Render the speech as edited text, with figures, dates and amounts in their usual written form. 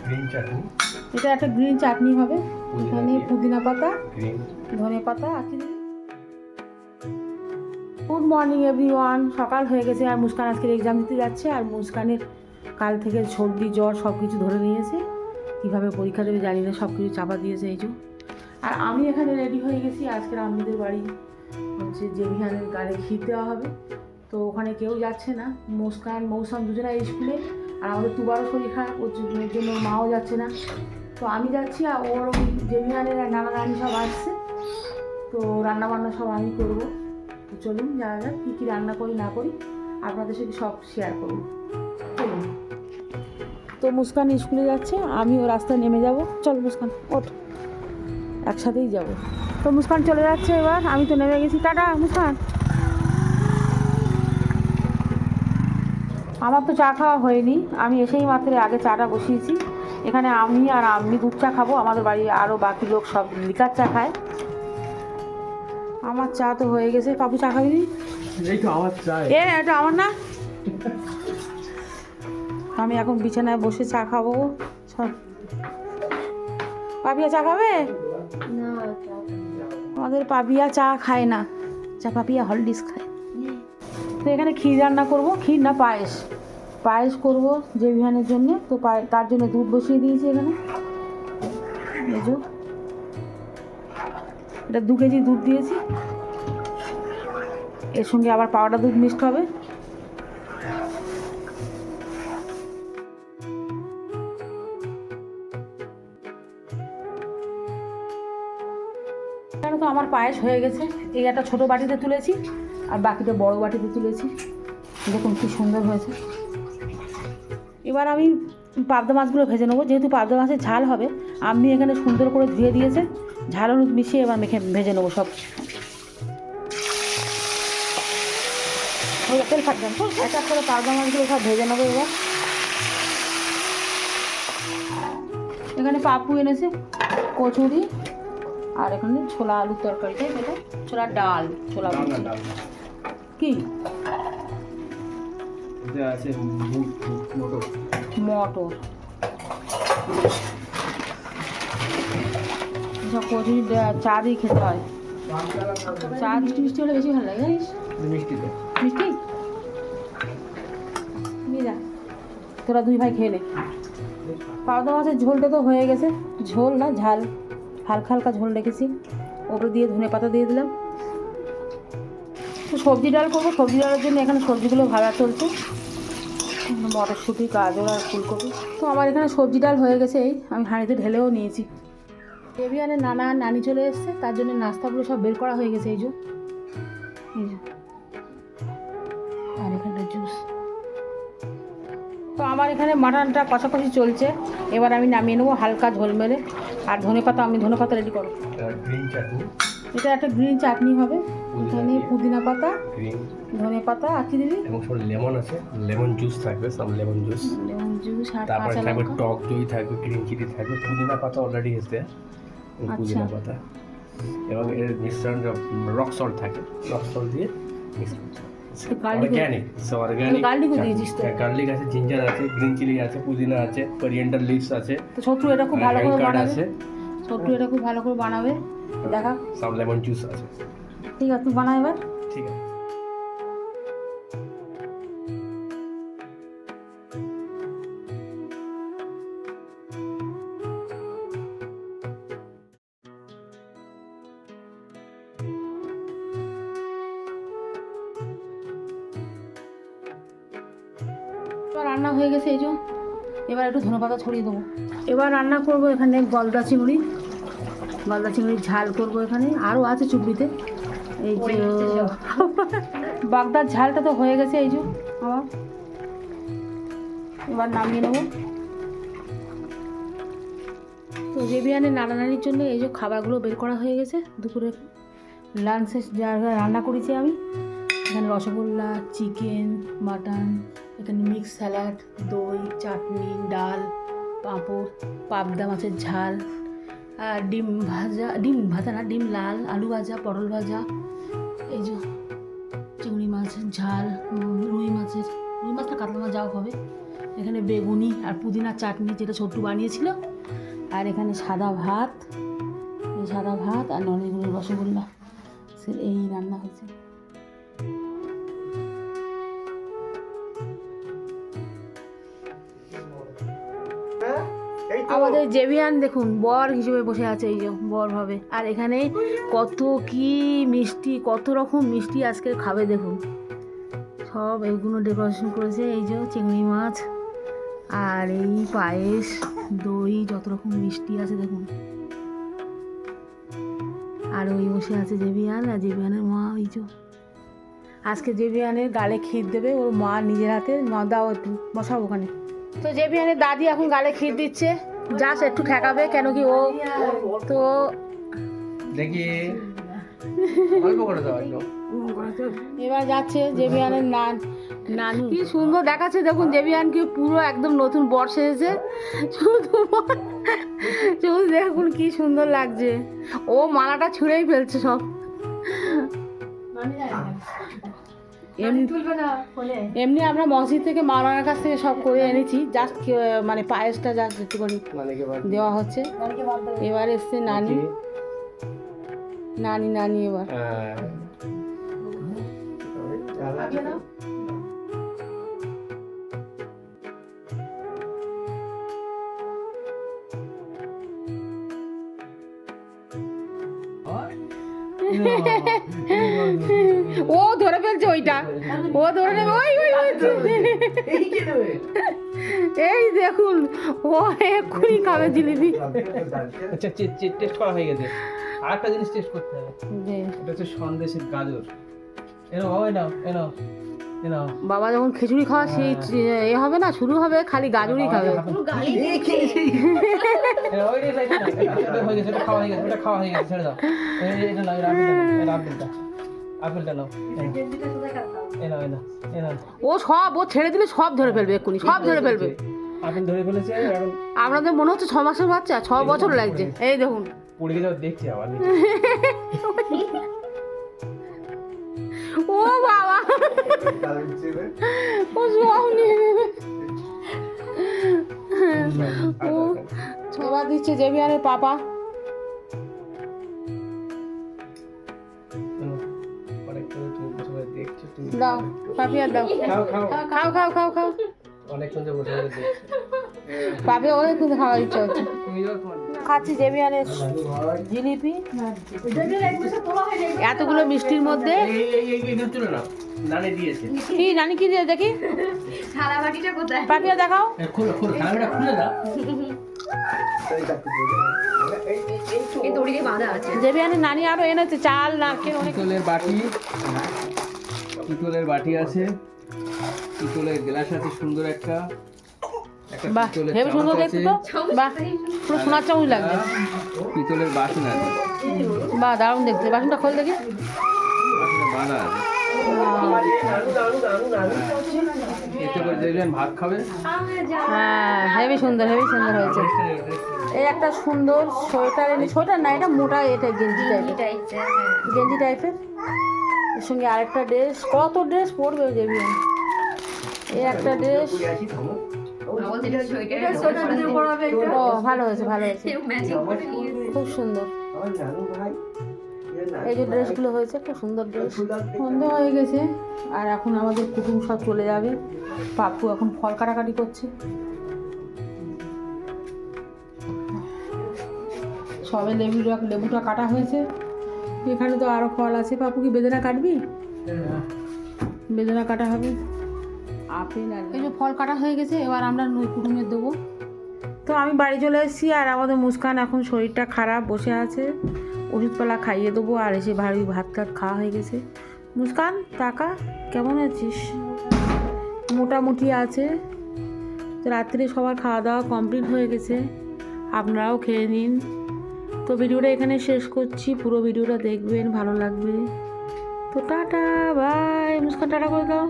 Green চাটনি। এটা একটা green চাটনি হবে। এখানে পুদিনা পাতা, ধনে পাতা আছে। Good morning everyone. সকাল হয়ে গেছে আর মুস্কান আজকের এক্সাম দিতে যাচ্ছে। আর মুস্কানের কাল থেকে সর্দি জ্বর সব কিছু ধরে নিয়েছে। কীভাবে পরীক্ষা দেবে জানি না, সব কিছু চাপা দিয়েছে এই যে। আর আমি এখানে রেডি হয়ে গেছি। আজকের আমাদের বাড়ি হচ্ছে জেভিহানের গাড়ি খির দেওয়া হবে, তো ওখানে কেউ যাচ্ছে না। মুস্কান মৌসাম দুজনে স্কুলে, আর আমাদের দুবারও শরীর খারাপ, ওর জন্য ওর মাও যাচ্ছে না। তো আমি যাচ্ছি, আর ওর জেভিহানের নানা নানি সব আসছে, তো রান্নাবান্না সব আমি করবো। তো চলুন যাওয়া যাক, কী কী রান্না করি না করি আপনাদের সাথে সব শেয়ার করব। চলুন। তো মুস্কান স্কুলে যাচ্ছে, আমিও রাস্তায় নেমে যাব। চল মুস্কান ওঠ, একসাথেই যাব। তো মুস্কান চলে যাচ্ছে এবার, আমি তো নেমে গেছি। টাটা মুস্কান। আমার তো চা খাওয়া হয়নি, আমি এসেই মাত্র আগে চাটা বসিয়েছি। এখানে আমি আর আমি দুধ চা খাবো, আমাদের বাড়ি আরও বাকি লোক সব লিকার চা খায়। আমার চা তো হয়ে গেছে। পাপু চা খাবি? এই তো আমার চা। এটা আমার না। আমি এখন বিছানায় বসে চা খাবো। পাপিয়া চা খাবে না? আমাদের পাপিয়া চা খায় না, চা পাপিয়া হলডিস খায়। তো এখানে ক্ষীর রান্না করব, ক্ষীর না পায়েস, পায়েস করব জেভিহানের জন্য। তো তার জন্য দুধ বসিয়ে দিয়েছি এখানে। এটা 2 কেজি দুধ দিয়েছি, এর সঙ্গে আবার পাউডার দুধ মিক্সড হবে। এখানে তো আমার পায়েস হয়ে গেছে। এই একটা ছোটো বাটিতে তুলেছি, আর বাকিটা বড় বাটিতে তুলেছি। দেখুন কি সুন্দর হয়েছে। এবার আমি পাবদা মাছগুলো ভেজে নেবো, যেহেতু পাবদা মাছের ঝাল হবে। আমি এখানে সুন্দর করে ধুয়ে দিয়েছে, ঝাল হলুদ মিশিয়ে এবার ভেজে নেবো সব। তেল ফাটবেন তো, এক এক করে পাবদা মাছগুলো সব ভেজে নেবো এবার। এখানে পাপু এনেছে কচুরি, আর এখানে ছোলা আলুর তরকারিটা, এটা ছোলার ডাল, ছোলা কি আছে মটর। সব কচুরি চা দিয়ে খেতে হয়। চা মিষ্টি মিষ্টি হলে বেশি ভালো লাগে জানিস। মিষ্টি যা, তোরা 2 ভাই খেয়ে নে। পাবদা মাছের ঝোলটা তো হয়ে গেছে, ঝোল না ঝাল, হালকা হালকা ঝোল রেখেছি। ওপরে দিয়ে ধনে পাতা দিয়ে দিলাম। তো সবজি ডাল করবো, সবজি ডালের জন্য এখানে সবজিগুলো ভাজা চলছে, মটরশুঁটি, গাজর আর ফুলকপি। তো আমার এখানে সবজি ডাল হয়ে গেছে, এই আমি হাঁড়িতে ঢেলেও নিয়েছি। জেভিহানের নানা নানি চলে এসছে, তার জন্য নাস্তাগুলো সব বের করা হয়ে গেছে। এই যে আর এখানটা জুস। তো আমার এখানে মাটনটা কষাকষি চলছে, এবার আমি নামিয়ে নেবো হালকা ঝোল মেরে। আর আমি ধনে পাতা রেডি করো। গ্রিন চাটনি। এটা একটা গ্রিন চাটনি হবে। এখানে পুদিনা পাতা, ধনে পাতা আর কি দিবি, এবং সব লেমন আছে, লেমন জুস থাকবে, সব লেমন জুস, আর তারপরে কাঁচা থাকবে লঙ্কা, টক দই থাকবে, গ্রিন চিলি থাকবে, পুদিনা পাতা অলরেডি এসে পুদিনা পাতা, এবং এর মিশ্রণ রক সল্ট থাকে, রক সল্ট দিয়ে অর্গ্যানিক, গার্লিকও দিয়েছিস তো? গার্লিক আছে, জিঞ্জার আছে, গ্রিন চিলি আছে, পুদিনা আছে, কোরিয়েন্ডার লিভস আছে। তো ছোট্টু এটা খুব ভালো করে বানাবে, আছে ছোট্টু এটা খুব ভালো করে বানাবে, দেখা। সব লেমন জুস আছে। ঠিক আছে, তুই বানা এবার। ঠিক আছে। রান্না হয়ে গেছে এই যে, এবার একটু ধনেপাতা ছড়িয়ে দেবো। এবার রান্না করব এখানে গলদা চিংড়ির ঝাল করব। এখানে আরও আছে চুবড়িতে, এই যে বাগদার ঝালটা তো হয়ে গেছে এই যে আমার। এবার নামিয়ে নেব। তো জেভিহানের নানা নানির জন্য এই যে খাবারগুলো বের করা হয়ে গেছে। দুপুরে লাঞ্চের যা রান্না করেছি আমি, এখানে রসগোল্লা, চিকেন, মাটন, এখানে মিক্স স্যালাড, দই, চাটনি, ডাল, পাঁপড়, পাবদা মাছের ঝাল, আর ডিম লাল, আলু ভাজা, পটল ভাজা, এই যে চিংড়ি মাছের ঝাল, রুই মাছের রুই মাছটা কাতলা মাছ যাও হবে। এখানে বেগুনি আর পুদিনার চাটনি যেটা ছোট্টু বানিয়েছিল, আর এখানে সাদা ভাত, এই সাদা ভাত আর নলেগুলোর রসগোল্লা, এই রান্না হয়েছে। আমাদের জেভিয়ান দেখুন বর হিসেবে বসে আছে, এই যে বর হবে। আর এখানে কত কি মিষ্টি, কত রকম মিষ্টি আজকে খাবে দেখুন, সব এইগুলো ডেকোরেশন করেছে। এই যে চিংড়ি মাছ আর এই পায়েস, দই, যত রকম মিষ্টি আছে দেখুন। আর ওই বসে আছে জেভিয়ান, আর জেভিয়ানের মা। ওই যে আজকে জেভিয়ানের গালে ক্ষীর দেবে ওর মা নিজের হাতে। মা দাও একটু বসাবো ওখানে। তো জেভিয়ানের দাদি এখন গালে ক্ষীর দিচ্ছে, জাস্ট একটু ঠেকাবে, কেন কি ও তো দেখি অল্প করে দাও একটু। এবার যাচ্ছে জেভিয়ানের নানু। কি সুন্দর দেখাচ্ছে দেখুন, জেভিয়ানকে পুরো একদম নতুন বর সেজেছে। শুধু দেখুন কি সুন্দর লাগছে, ও মালাটা ছুঁড়েই ফেলছে সব। এমনি আমরা মসজিদ থেকে মাওলানার কাছ থেকে সব করে এনেছি, জাস্ট মানে পায়েসটা জাস্ট একটুখানি দেওয়া হচ্ছে। এবার এসছে নানি, নানি নানি এবার ও ধরে ফেলছে ওইটা, ও ধরে নেবে। ওই ওই এই দেখুন ও এক্ষুনি খাবে জিলিপি। আচ্ছা টেস্ট করা হয়ে গেছে, আর একটা জিনিস টেস্ট করতে হবে, এটা হচ্ছে সন্দেশের গাজর। এনো বাবা, এনো বাবা যখন খিচুড়ি খাওয়া সেই এ হবে না, শুরু হবে খালি গাজরই খাবে। খাওয়া হয়ে গেছে, ছেড়ে দাও। এটা নাও, আপেলটা নাও। ও সব ও ছেড়ে দিলে সব ধরে ফেলবে, এক্ষুনি সব ধরে ফেলবে। আপেল ধরে ফেলেছে। আপনাদের মনে হচ্ছে 6 মাসের বাচ্চা, 6 বছর লাগছে। এই দেখুন পড়ে গেছে, দেখছি আবার। ও বাবা, ও সব নিয়ে নেবে। ও ছোবা দিচ্ছে জেভিয়ানের পাপা। দাও পাপিয়া দাও, খাও খাও খাও খাও। অনেকক্ষণ ধরে বসে দেখছি, পাপিয়া অনেক কিন্তু খাওয়ার ইচ্ছা হচ্ছে। খাচ্ছি জেভিয়ানের জিলিপি। এতগুলো মিষ্টির মধ্যে কি নানি কি দিয়ে দেখি, পাপিয়া দেখাও। জেভিয়ানের নানি আরো এনেছে চাল, নারকেল, অনেক। পিতলের বাটি আছে, পিতলের গ্লাস আছে সুন্দর একটা। বাহ হেবি সুন্দর দেখতে তো, বাহ পুরো সোনার চামচ লাগবে। পিতলের বাসন আছে, বাহ দারুণ দেখতে। বাসনটা খোল দেখি। এতে করে দেখবেন ভাত খাবে। হ্যাঁ হেবি সুন্দর, হেবি সুন্দর হয়েছে। এই একটা সুন্দর সোয়েটার, সোয়েটার না এটা মোটা, এটা গেঞ্জি টাইপের, গেঞ্জি টাইপের। এর সঙ্গে আরেকটা ড্রেস, কত ড্রেস পরবে জেভিয়ান। এই একটা ড্রেস, ও ভালো হয়েছে, ভালো হয়েছে, খুব সুন্দর। এই যে ড্রেসগুলো হয়েছে খুব সুন্দর ড্রেস। সন্ধ্যা হয়ে গেছে আর এখন আমাদের কুটুম সব চলে যাবে। পাপ্পু এখন ফল কাটাকাটি করছে। সবে লেবুটা কাটা হয়েছে, এখানে তো আরো ফল আছে। পাপ্পু কি বেদানা কাটবি? বেদানা কাটা হবে, আপেল। আর এই যে ফল কাটা হয়ে গেছে, এবার আমরা নই কুটুমের দেবো। তো আমি বাড়ি চলে এসেছি আর আমাদের মুস্কান এখন শরীরটা খারাপ, বসে আছে। ওষুধপালা খাইয়ে দেবো আর এসে ভারী ভাত টাত খাওয়া হয়ে গেছে। মুস্কান টাকা কেমন আছিস? মোটামুটি আছে। তো রাত্রে সবার খাওয়া দাওয়া কমপ্লিট হয়ে গেছে, আপনারাও খেয়ে নিন। তো ভিডিওটা এখানে শেষ করছি, পুরো ভিডিওটা দেখবেন, ভালো লাগবে। তো টাটা বাই। মুস্কান টাটা করে দাও।